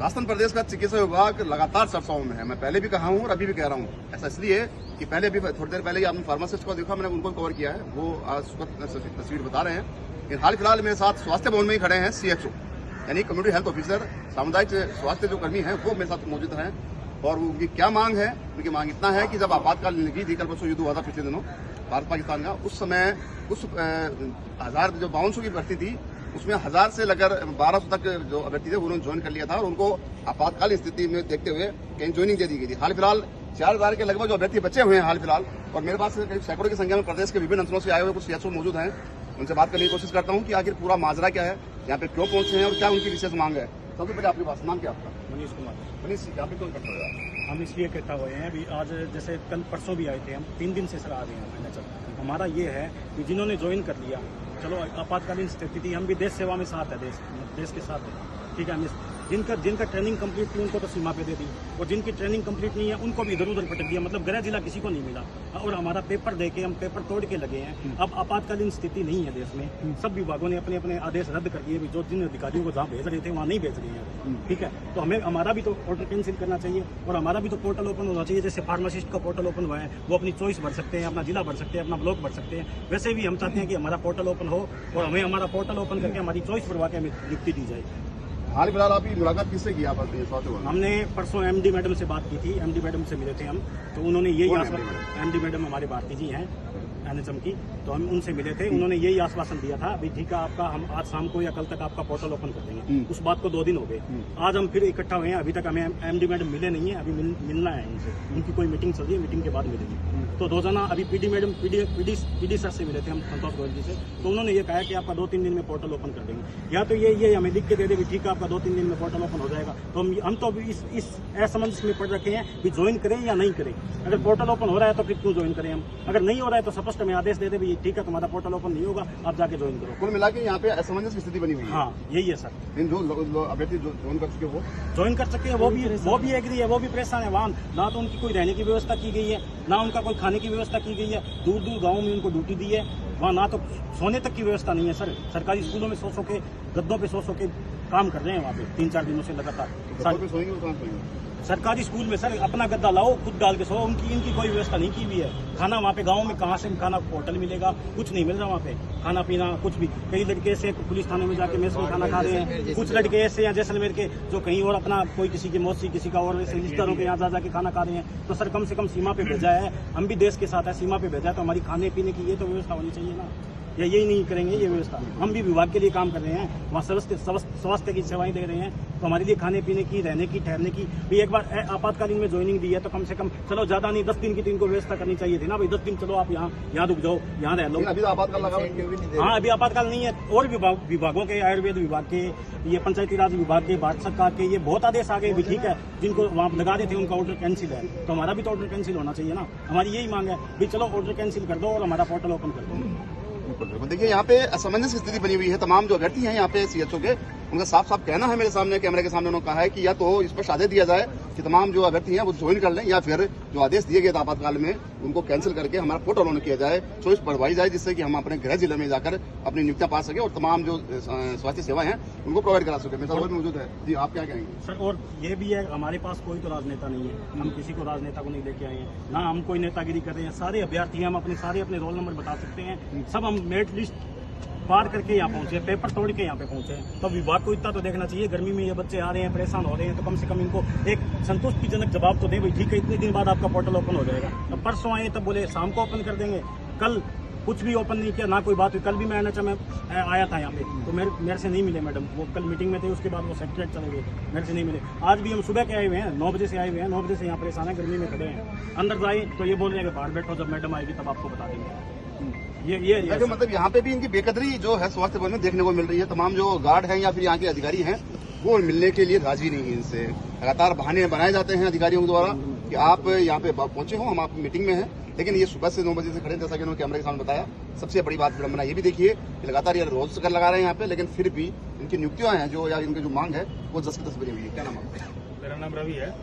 राजस्थान प्रदेश का चिकित्सा विभाग लगातार चर्चाओं में है। मैं पहले भी कहा हूं और अभी भी कह रहा हूं। ऐसा इसलिए कि पहले अभी थोड़ी देर पहले आपने फार्मासिस्ट को देखा, मैंने उनको कवर किया है, वो आज तस्वीर बता रहे हैं। लेकिन हाल फिलहाल मेरे साथ स्वास्थ्य भवन में ही खड़े हैं CHO यानी कम्युनिटी हेल्थ ऑफिसर, सामुदायिक स्वास्थ्य जो कर्मी हैं वो मेरे साथ मौजूद हैं। और उनकी क्या मांग है? उनकी मांग इतना है कि जब आपातकालीन लगी थी, कल परसों युद्ध हुआ था पिछले दिनों भारत पाकिस्तान का, उस समय उस 1200 की भर्ती थी, उसमें 1000 से लेकर 1200 तक जो अभ्यर्थी थे उन्होंने ज्वाइन कर लिया था और उनको आपातकालीन स्थिति में देखते हुए कहीं ज्वाइनिंग दे दी गई थी। हाल फिलहाल 4000 के लगभग जो अभ्यर्थी बचे हुए हैं हाल फिलहाल, और मेरे पास करीब सैकड़ों की संख्या में प्रदेश के विभिन्न अंचलों से आए हुए कुछ CHO मौजूद हैं। उनसे बात करने की कोशिश करता हूं कि आखिर पूरा माजरा क्या है, यहाँ पे क्यों पहुंचे हैं और क्या उनकी विशेष मांग है। सबसे पहले आपके पास नाम क्या आपका? मनीष कुमार। मनीष, यहाँ पे कौन करता है? हम इसलिए इकट्ठा हुए हैं, अभी आज जैसे कल परसों भी आए थे, हम 3 दिन से सर आ रहे हैं। मैंने चल हमारा ये है कि जिन्होंने ज्वाइन कर लिया, चलो आपातकालीन स्थिति थी, हम भी देश सेवा में साथ है, देश के साथ है, ठीक है। हम जिनका ट्रेनिंग कंप्लीट थी उनको तो सीमा पे दे दी, और जिनकी ट्रेनिंग कंप्लीट नहीं है उनको भी इधर उधर पटक दिया, मतलब गृह जिला किसी को नहीं मिला। और हमारा पेपर दे के हम पेपर तोड़ के लगे हैं। अब आपातकालीन स्थिति नहीं है देश में, सब विभागों ने अपने अपने आदेश रद्द कर दिए, जो जिन अधिकारियों को जहाँ भेज रहे थे वहाँ नहीं भेज रहे हैं, ठीक है। तो हमें हमारा भी तो ऑर्डर कैंसिल करना चाहिए और हमारा भी तो पोर्टल ओपन होना चाहिए। जैसे फार्मासिस्ट का पोर्टल ओपन हुआ है, वो अपनी चॉइस भर सकते हैं, अपना जिला भर सकते हैं, अपना ब्लॉक भर सकते हैं। वैसे भी हम चाहते हैं कि हमारा पोर्टल ओपन हो और हमें हमारा पोर्टल ओपन करके हमारी चॉइस भरवा के हमें नियुक्ति दी जाए। हाल फिलहाल आपकी मुलाकात किससे की? आप हमने परसों MD मैडम से बात की थी, MD मैडम से मिले थे हम, तो उन्होंने यही MD मैडम हमारे भारती जी हैं NHM की, तो हम उनसे मिले थे। उन्होंने यही आश्वासन दिया था, अभी ठीक है आपका, हम आज शाम को या कल तक आपका पोर्टल ओपन कर देंगे। उस बात को 2 दिन हो गए, आज हम फिर इकट्ठा हुए हैं। अभी तक हमें MD मैडम मिले नहीं है, अभी मिलना है उनसे, उनकी कोई मीटिंग चल रही है, मीटिंग के बाद मिलेंगे। तो 2 जना अभी PD सर से मिले थे हम, संतोष गोयल जी से, तो उन्होंने ये कहा कि आपका 2-3 दिन में पोर्टल ओपन कर देंगे, या तो ये हमें लिख के दे देंगे ठीक है आपका 2-3 दिन में पोर्टल ओपन हो जाएगा। तो हम तो अभी इस असमंजस में पड़ रखे हैं कि ज्वाइन करें या नहीं करें। अगर पोर्टल ओपन हो रहा है तो फिर क्यों ज्वाइन करें हम, अगर नहीं हो रहा है तो स्पष्ट हमें आदेश दे दे भी ठीक है तुम्हारा पोर्टल ओपन नहीं होगा, आप जाके ज्वाइन करो। कुल मिला के यहाँ पे असमंजस की स्थिति बनी हुई है। हाँ यही है सर। जो अभ्यर्थी ज्वाइन कर चुके वो ज्वाइन कर सके, वो भी एग्री है, वो भी परेशान है। वहाँ ना तो उनकी कोई रहने की व्यवस्था की गई है, ना उनका कोई खाने की व्यवस्था की गई है। दूर दूर गाँव में उनको ड्यूटी दी है, वहाँ ना तो सोने तक की व्यवस्था नहीं है सर। सरकारी स्कूलों में 100 के गद्दों पे 100 के काम कर रहे हैं वहाँ पे 3-4 दिनों से लगातार। सरकारी स्कूल में सर अपना गद्दा लाओ, खुद डाल के सो, इनकी कोई व्यवस्था नहीं की हुई है। खाना वहाँ पे गाँव में कहाँ से खाना होटल मिलेगा, कुछ नहीं मिल रहा वहाँ पे खाना पीना कुछ भी। कई लड़के ऐसे पुलिस थाने में जाके मेस में खाना खा रहे हैं, कुछ लड़के ऐसे हैं जैसलमेर के जो कहीं और अपना कोई किसी की मौसी किसी का और ऐसे रिश्तेदारों के यहाँ जा के खाना खा रहे हैं। तो सर कम से कम सीमा पे भेजा है, हम भी देश के साथ है, सीमा पे भेजा है तो हमारी खाने पीने की ये तो व्यवस्था होनी चाहिए ना। या यही नहीं करेंगे ये व्यवस्था, हम भी विभाग के लिए काम कर रहे हैं, वहाँ स्वास्थ्य की सेवाएं दे रहे हैं, तो हमारे लिए खाने पीने की, रहने की, ठहरने की भी एक बार आपातकालीन में ज्वाइनिंग दी है तो कम से कम चलो ज्यादा नहीं 10 दिन की तो इनको व्यवस्था करनी चाहिए थी ना भाई। 10 दिन चलो आप यहाँ रुक जाओ, यहाँ रह लो। अभी आपातकाल लगा? हाँ अभी आपातकाल नहीं है। और विभागों के, आयुर्वेद विभाग के, ये पंचायती राज विभाग के, भारत सरकार के, ये बहुत आदेश आ गए भी ठीक है, जिनको वहाँ लगा रहे थे उनका ऑर्डर कैंसिल है, तो हमारा भी तो ऑर्डर कैंसिल होना चाहिए ना। हमारी यही मांग है भी चलो ऑर्डर कैंसिल कर दो और हमारा पोर्टल ओपन कर दो। देखिए यहाँ पे असमंजस की स्थिति बनी हुई है। तमाम जो अभ्यर्थी हैं यहाँ पे CHO के, उनका साफ साफ कहना है मेरे सामने, कैमरे के सामने उन्होंने कहा है कि या तो इस पर आदेश दिया जाए कि तमाम जो अभ्यर्थी हैं वो ज्वाइन कर लें, या फिर जो आदेश दिए गए थे आपातकाल में उनको कैंसिल करके हमारा पोर्टल ऑन किया जाए, चॉइस बढ़वाई जाए, जिससे कि हम अपने गृह जिले में जाकर अपनी नियुक्तियां पा सके और तमाम जो स्वास्थ्य सेवाएं हैं उनको प्रोवाइड करा सके। मेरे साथ मौजूद है जी, आप क्या कहेंगे सर? और ये भी है हमारे पास कोई तो राजनेता नहीं है, हम किसी को राजनेता को नहीं लेके आए हैं, ना हम कोई नेतागिरी कर रहे हैं। सारे अभ्यर्थी हम अपने अपने रोल नंबर बता सकते हैं, सब हम मेरिट लिस्ट पार करके यहाँ पहुंचे, पेपर तोड़ के यहाँ पे पहुंचे। तो विभाग को इतना तो देखना चाहिए, गर्मी में ये बच्चे आ रहे हैं, परेशान हो रहे हैं, तो कम से कम इनको एक संतुष्टिजनक जवाब तो दे भाई ठीक है इतने दिन बाद आपका पोर्टल ओपन हो जाएगा। अब परसों आए तब बोले शाम को ओपन कर देंगे, कल कुछ भी ओपन नहीं किया, ना कोई बात हुई। कल भी मैं NHM में आया था यहाँ पे, तो मेरे से नहीं मिले मैडम, वो कल मीटिंग में थे, उसके बाद वो सेक्रेटरी चले गए, मेरे से नहीं मिले। आज भी हम सुबह के आए हुए हैं, 9 बजे से आए हुए हैं, 9 बजे से यहाँ परेशान है, गर्मी में खड़े हैं। अंदर जाए तो ये बोल रहे हैं कि बाहर बैठो, जब मैडम आएगी तब आपको बता देंगे। ये मतलब यहाँ पे भी इनकी बेकदरी जो है स्वास्थ्य भवन में देखने को मिल रही है। तमाम जो गार्ड हैं या फिर यहाँ के अधिकारी हैं वो मिलने के लिए राजी नहीं है इनसे। लगातार बहाने बनाए जाते हैं अधिकारियों द्वारा कि आप यहाँ पे पहुंचे हो, हम आप मीटिंग में हैं, लेकिन ये सुबह से 9 बजे से खड़े, जैसा कि उन्होंने कैमरे के सामने बताया। सबसे बड़ी बात विडंबना ये भी देखिए कि लगातार ये रोज चक्कर लगा रहे हैं यहाँ पे, लेकिन फिर भी इनकी नियुक्तियां हैं जो, या इनकी जो मांग है वो 10 की 10 बनी हुई है। क्या नाम है? मेरा नाम रवि है।